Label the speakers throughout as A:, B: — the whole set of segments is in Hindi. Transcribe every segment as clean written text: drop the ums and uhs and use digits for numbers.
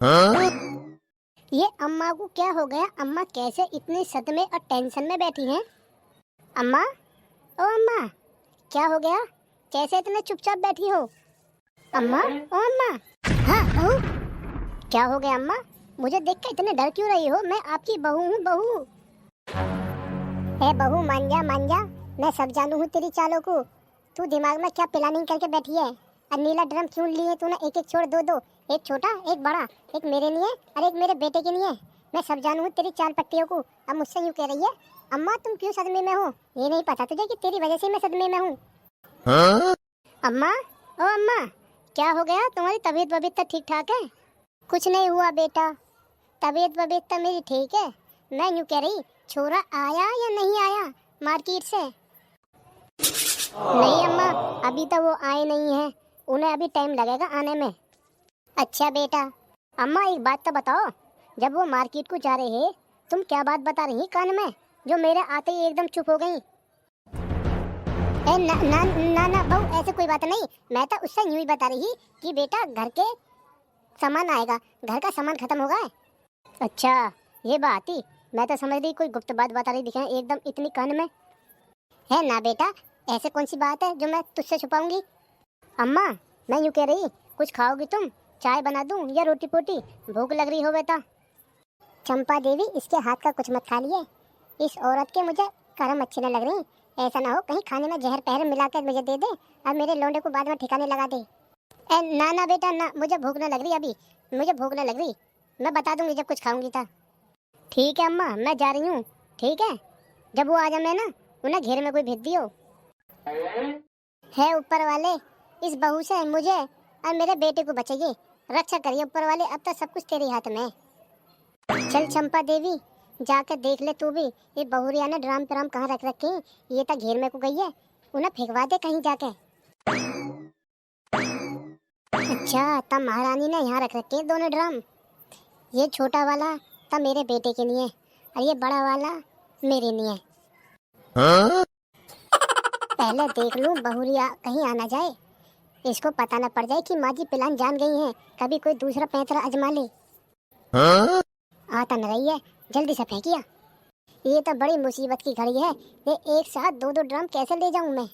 A: ये अम्मा को क्या हो गया? अम्मा कैसे इतने सदमे और टेंशन में बैठी हैं? अम्मा, ओ अम्मा, क्या हो गया? कैसे इतने चुपचाप बैठी हो? अम्मा, ओ अम्मा। हाँ बहू, क्या हो गया अम्मा? मुझे देख के इतने डर क्यों रही हो? मैं आपकी बहू हूँ, बहू। ए बहू, मान जा मान जा, मैं सब जानू हूँ तेरी चालों को। तू दिमाग में क्या प्लानिंग करके बैठी है? और नीला ड्रम क्यों लिए तूने? एक एक छोड़ दो दो, एक छोटा एक बड़ा, एक मेरे लिए और एक मेरे बेटे के लिए। मैं सब जानू हूँ तेरी चाल पट्टियों को। अब मुझसे यूँ कह रही है अम्मा तुम क्यों सदमे में हो? ये नहीं पता तुझे कि तेरी वजह से मैं सदमे में हूँ? अम्मा, ओ अम्मा, क्या हो गया? तुम्हारी तबीयत वबीयत तो ठीक ठाक है? कुछ नहीं हुआ बेटा, तबीयत वबीयत तो मेरी ठीक है। मैं यूँ कह रही, छोरा आया या नहीं आया मार्केट से? नहीं अम्मा, अभी तो वो आए नहीं हैं, उन्हें अभी टाइम लगेगा आने में। अच्छा बेटा। अम्मा एक बात तो बताओ, जब वो मार्केट को जा रहे हैं तुम क्या बात बता रही कान में, जो मेरे आते ही एकदम चुप हो गई? ना ना ना ना बहू, ऐसे कोई बात नहीं। मैं तो उससे यूं ही बता रही कि बेटा घर के सामान आएगा, घर का सामान खत्म होगा। अच्छा ये बात ही, मैं तो समझ रही कोई गुप्त बात बता रही दिखे एकदम इतनी कान में। है ना बेटा, ऐसे कौन सी बात है जो मैं तुझसे छुपाऊंगी? अम्मा मैं यूँ कह रही, कुछ खाओगी तुम? चाय बना दूं या रोटी पोटी? भूख लग रही हो बेटा। चंपा देवी, इसके हाथ का कुछ मत खा लिए। इस औरत के मुझे कर्म अच्छे न लग रही। ऐसा ना हो कहीं खाने में जहर पहर मिलाकर मुझे दे दे और मेरे लोंडे को बाद में ठिकाने लगा दे। ना ना बेटा ना, मुझे भूख न लग रही अभी, मुझे भूख न लग रही। मैं बता दूंगी जब कुछ खाऊंगी था। ठीक है अम्मा, मैं जा रही हूँ। ठीक है, जब वो आ जाए मैं ना उन्हें घेर में कोई भेज दियो। है ऊपर वाले, इस बहू से मुझे और मेरे बेटे को बचाइए, रक्षा करिए ऊपर वाले। अब तो सब कुछ तेरे हाथ में है। चल चंपा देवी, जाकर देख ले तू भी, ये बहुरिया ने ड्राम प्राम कहाँ रख रखे? ये तो घेर में को गई है, उन्हें फेंकवा दे कहीं जाके। अच्छा तब महारानी ने यहाँ रख रखे हैं दोनों ड्राम। ये छोटा वाला तब मेरे बेटे के लिए और ये बड़ा वाला मेरे लिए। पहले देख लूं बहुरिया कहीं आना जाए, इसको पता न पड़ जाए कि माँ जी प्लान जान गई हैं, कभी कोई दूसरा पैंतरा अजमा ले। आता न रही है, जल्दी से फेंकिया। ये तो बड़ी मुसीबत की घड़ी है, ये एक साथ दो दो ड्रम कैसे ले जाऊं मैं?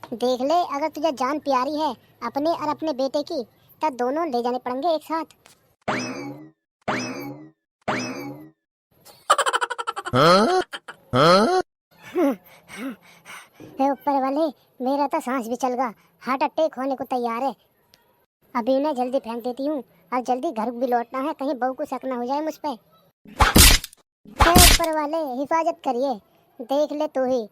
A: देख ले, अगर तुझे जान प्यारी है अपने और अपने बेटे की, तब दोनों ले जाने पड़ेंगे एक साथ। हे ऊपर वाले, मेरा तो सांस भी चल गया, हार्ट अटैक होने को तैयार है। अभी उन्हें जल्दी फेंक देती हूँ और जल्दी घर भी लौटना है, कहीं बहू को शक न हो जाए मुझ पे। हे ऊपर वाले, हिफाजत करिए। देख ले तू ही,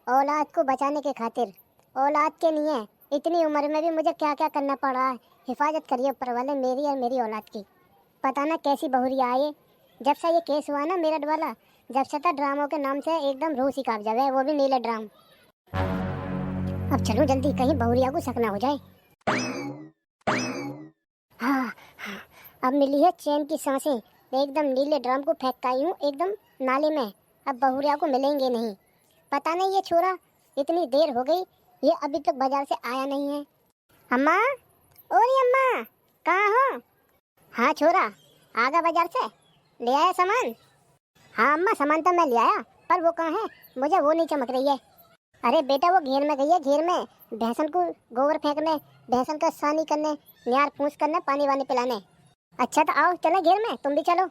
A: औलाद को बचाने के खातिर, औलाद के लिए इतनी उम्र में भी मुझे क्या क्या करना पड़ रहा है। हिफाजत करिए ऊपर वाले मेरी और मेरी औलाद की। पता ना कैसी बहुरिया आए, जब से ये केस हुआ ना मेरठ वाला, जब से तो ड्रामों के नाम से एकदम रूह ही कांप जावे, वो भी नीले ड्राम। अब चलो जल्दी, कहीं बहुरिया को शक ना हो जाए। हाँ हाँ, अब मिली है चैन की सांसें। एकदम नीले ड्राम को फेंक आई हूँ एकदम नाले में, अब बहुरिया को मिलेंगे नहीं। पता नहीं ये छोरा, इतनी देर हो गई ये अभी तक बाजार से आया नहीं है। अम्मा, ओरी अम्मा, कहाँ हो? हाँ छोरा, आ गया बाजार से, ले आया सामान? हाँ अम्मा, सामान तो मैं ले आया, पर वो कहाँ है? मुझे वो नहीं चमक रही है। अरे बेटा वो घेर में गई है, घेर में भैंसन को गोबर फेंकने, भैंसन का सानी करने, न्यार पूछ करने, पानी वानी पिलाने। अच्छा तो आओ चलो घेर में, तुम भी चलो।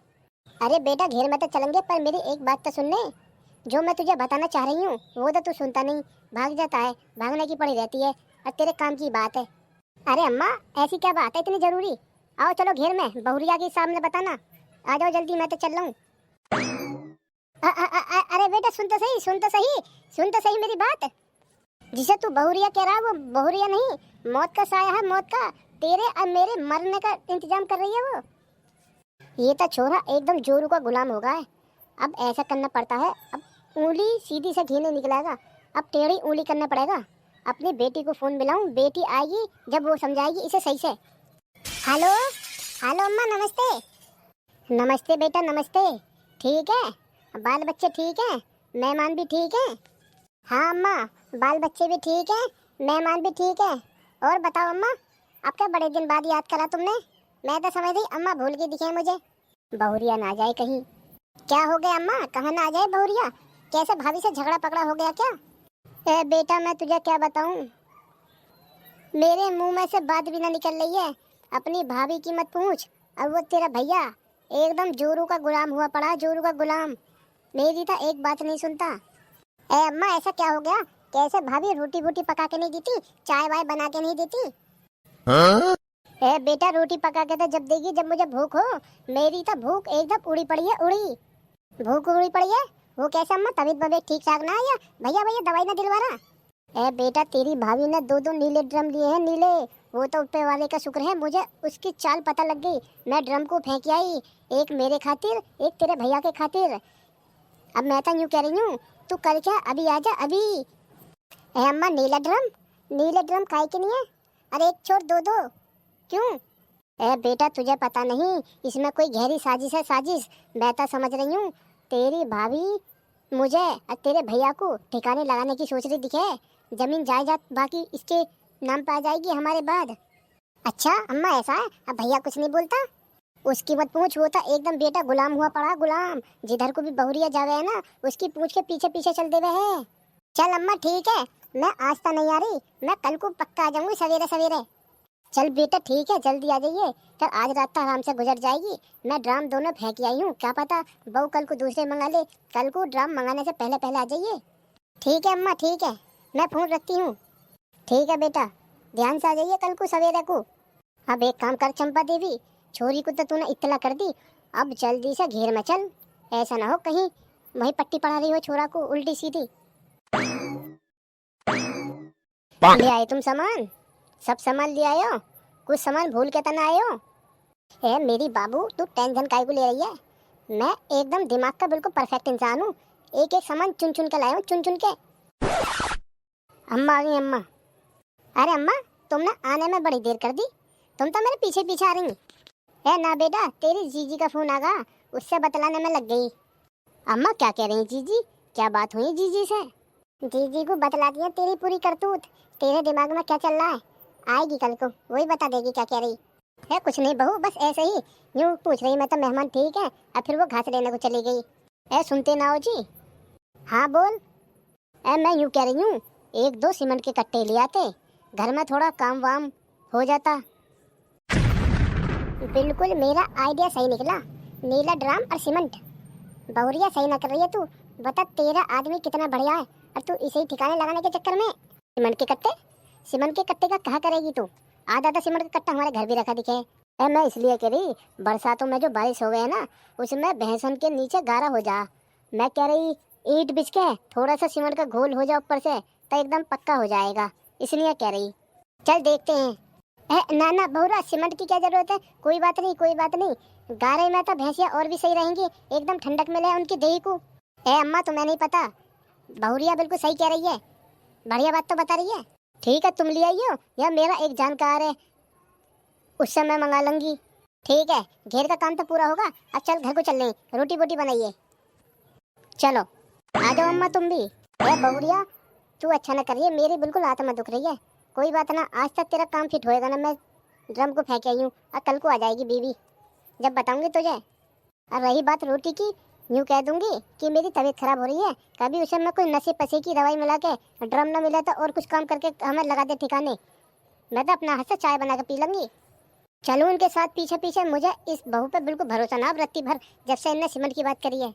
A: अरे बेटा घेर में तो चलेंगे, पर मेरी एक बात तो सुनने, जो मैं तुझे बताना चाह रही हूँ वो तो तू सुनता नहीं, भाग जाता है, भागने की पड़ी रहती है, और तेरे काम की बात है। अरे अम्मा ऐसी क्या बात है इतनी जरूरी? आओ चलो घेर में, बहुरिया के सामने बताना। आ जाओ जल्दी, मैं तो चल रहा हूँ। अरे बेटा सुन तो सही, सुन तो सही, सुन तो सही मेरी बात। जिसे तू बहुरिया कह रहा है वो बहुरिया नहीं, मौत का साया है, मौत का। तेरे और मेरे मरने का इंतजाम कर रही है वो। ये तो छोरा एकदम जोरू का गुलाम हो गया है। अब ऐसा करना पड़ता है, अब उंगली सीधी से घी नहीं निकलेगा, अब टेढ़ी उंगली करना पड़ेगा। अपनी बेटी को फोन मिलाऊं, बेटी आएगी जब वो समझाएगी इसे सही से। हेलो हेलो अम्मा, नमस्ते। नमस्ते बेटा नमस्ते। ठीक है, बाल बच्चे ठीक हैं, मेहमान भी ठीक हैं? हाँ अम्मा, बाल बच्चे भी ठीक हैं, मेहमान भी ठीक है। और बताओ अम्मा, अब क्या बड़े दिन बाद याद करा तुमने? मैं तो समझ रही अम्मा भूल के दिखे मुझे। बहुरिया ना जाए कहीं। क्या हो गया अम्मा, कहाँ ना आ जाए बहुरिया? कैसे भाभी से झगड़ा पकड़ा हो गया क्या? ए बेटा मैं तुझे क्या बताऊं, मेरे मुंह में से बात भी ना निकल रही है। अपनी भाभी की मत पूछ। अब वो तेरा भैया एकदम जोरू का गुलाम हुआ पड़ा, जोरू का गुलाम। मेरी तो एक बात नहीं सुनता। ए अम्मा ऐसा क्या हो गया? कैसे भाभी रोटी वोटी पका के नहीं देती, चाय वाय बना के नहीं देती? हाँ? ए बेटा रोटी पका के तो जब देगी जब मुझे भूख हो। मेरी तो भूख एकदम उड़ी पड़ी है, उड़ी भूख उड़ी पड़ी है। वो कैसे अम्मा, तबीयत बबीयत ठीक ठाक ना आया? भैया भैया दवाई ना दिलवा रहा? ए बेटा तेरी भाभी ने 2-2 नीले ड्रम लिए हैं, नीले। वो तो ऊपर वाले का शुक्र है मुझे उसकी चाल पता लग गई। मैं ड्रम को फेंक आई, एक मेरे खातिर एक तेरे भैया के खातिर। अब मैं तो यूँ कह रही हूँ तू कल क्या अभी आ जा अभी। ए अम्मा नीला ड्रम, नीले ड्रम काहे के नहीं है? अरे एक छोड़ 2-2 क्यों? ए बेटा तुझे पता नहीं, इसमें कोई गहरी साजिश है, साजिश। मैं तो समझ रही हूँ तेरी भाभी मुझे और तेरे भैया को ठिकाने लगाने की सोच रही दिखे। जमीन जायदाद बाकी इसके नाम पे आ जाएगी हमारे बाद। अच्छा अम्मा ऐसा है? अब भैया कुछ नहीं बोलता? उसकी मत पूछ, वो था एकदम बेटा गुलाम हुआ पड़ा, गुलाम। जिधर को भी बहुरिया जावे है ना उसकी पूछ के पीछे पीछे चल देवे है। चल अम्मा ठीक है, मैं आज तो नहीं आ रही, मैं कल को पक्का आ जाऊंगी सवेरे सवेरे। चल बेटा ठीक है, जल्दी आ जाइए। फिर आज रात तो आराम से गुजर जाएगी। मैं ड्राम दोनों फेंक आई हूँ, क्या पता बहू कल को दूसरे मंगा ले। कल को ड्राम मंगाने से पहले पहले आ जाइए। ठीक है अम्मा ठीक है, मैं फोन रखती हूँ। ठीक है बेटा, ध्यान से आ जाइए कल को सवेरे को। अब एक काम कर चंपा देवी, छोरी को तो तूने इत्तला कर दी, अब जल्दी से घेर में चल। ऐसा ना हो कहीं वही पट्टी पड़ा रही हो छोरा को उल्टी सीधी। ले आए तुम सामान? सब सामान ले आए हो? कुछ सामान भूल के तो ना आए हो? ए मेरी बाबू तू टेंशन काहे को ले रही है? मैं एकदम दिमाग का बिल्कुल परफेक्ट इंसान हूँ। एक एक सामान चुन चुन के लाया हूँ, चुन चुन के। अम्मा आ गई अम्मा। अरे अम्मा तुमने आने में बड़ी देर कर दी, तुम तो मेरे पीछे पीछे आ रही। ए ना बेटा तेरी जीजी का फोन आ गया, उससे बतलाने में लग गई। अम्मा क्या कह रही जीजी, क्या बात हुई जीजी से? जीजी को बतला दिया तेरी पूरी करतूत। तेरे दिमाग में क्या चल रहा है? आएगी कल को वही बता देगी क्या कह रही है। कुछ नहीं बहू, बस ऐसे ही यूँ पूछ रही मैं तो मेहमान ठीक है। अब फिर वो घास लेने को चली गई। ए सुनते ना हो जी? हाँ बोल। ए मैं यूँ कह रही हूँ 1-2 सीमेंट के कट्टे ले आते, घर में थोड़ा काम वाम हो जाता। बिल्कुल मेरा आइडिया सही निकला, नीला ड्राम और सीमेंट। बहुरिया सही ना कर रही है तू। बता तेरा आदमी कितना बढ़िया है और तू इसे ही ठिकाने लगाने के चक्कर में सीमेंट के कट्टे, सीमेंट के कट्टे का कहा करेगी तू? आधा आधा सीमेंट का कट्टा हमारे घर भी रखा दिखे है। मैं इसलिए कह रही बरसातों में जो बारिश हो गए ना उसमें भैंसन के नीचे गारा हो जा। मैं कह रही ईंट बिछ के थोड़ा सा सीमेंट का घोल हो जा ऊपर से तो एकदम पक्का हो जाएगा, इसलिए कह रही। चल देखते हैं। ना ना बहुरा सीमेंट की क्या जरूरत है, कोई बात नहीं कोई बात नहीं। गारे में तो भैंसिया और भी सही रहेंगी, एकदम ठंडक मिले उनकी देही को। अम्मा तुम्हें नहीं पता, बहुरिया बिल्कुल सही कह रही है, बढ़िया बात तो बता रही है। ठीक है तुम ले आइयो या मेरा एक जानकार है उससे मैं मंगा लूंगी। ठीक है घेर का काम तो पूरा होगा। अब चल घर को चल रही, रोटी बोटी बनाइए। चलो आ जाओ अम्मा तुम भी। बहुरिया तू अच्छा ना करिए, मेरी बिल्कुल आत्मा दुख रही है। कोई बात ना, आज तक तेरा काम फिट होएगा ना। मैं ड्रम को फेंक आई हूँ और कल को आ जाएगी बीवी, जब बताऊंगी तुझे। और रही बात रोटी की, यूँ कह दूंगी कि मेरी तबीयत खराब हो रही है, कभी उसे मैं कोई नशे पसे की दवाई मिला के ड्रम ना मिला तो और कुछ काम करके हमें लगा दे ठिकाने। मैं तो अपना हाथ से चाय बना के पी लूंगी। चलूँ उनके साथ पीछे पीछे। मुझे इस बहू पे बिल्कुल भरोसा ना अब रत्ती भर, जब से इनने सीमेंट की बात करी है।